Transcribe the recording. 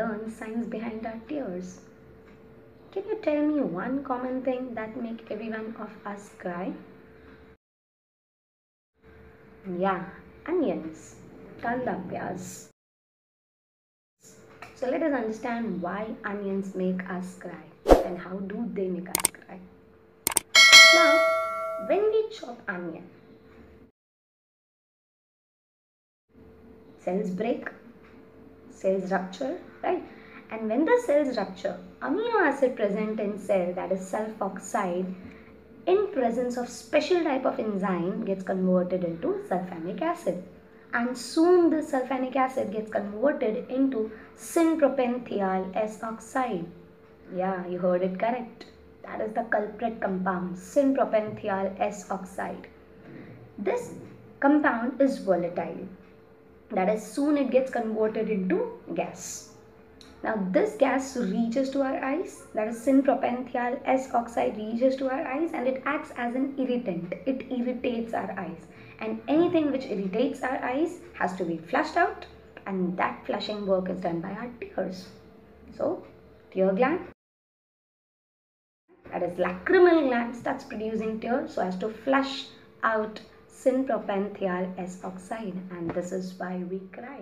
learn science behind our tears. Can you tell me one common thing that make every one of us cry? Yeah, onions, talapyas. So let us understand why onions make us cry and how do they make us cry. Now, when we chop onion, cells break, cells rupture, right? And when the cells rupture, amino acid present in cell, that is sulfoxide, in presence of special type of enzyme gets converted into sulfamic acid. And soon this sulfanic acid gets converted into syn-propanethiol S oxide. Yeah, you heard it correct. That is the culprit compound, syn-propanethiol S oxide. This compound is volatile. That is, soon it gets converted into gas. Now this gas reaches to our eyes, that is syn-propanethiol S oxide reaches to our eyes and it acts as an irritant. It irritates our eyes, and anything which irritates our eyes has to be flushed out, and that flushing work is done by our tears. So tear gland, that is lacrimal gland, starts producing tears so as to flush out syn-propanethiol S oxide, and this is why we cry.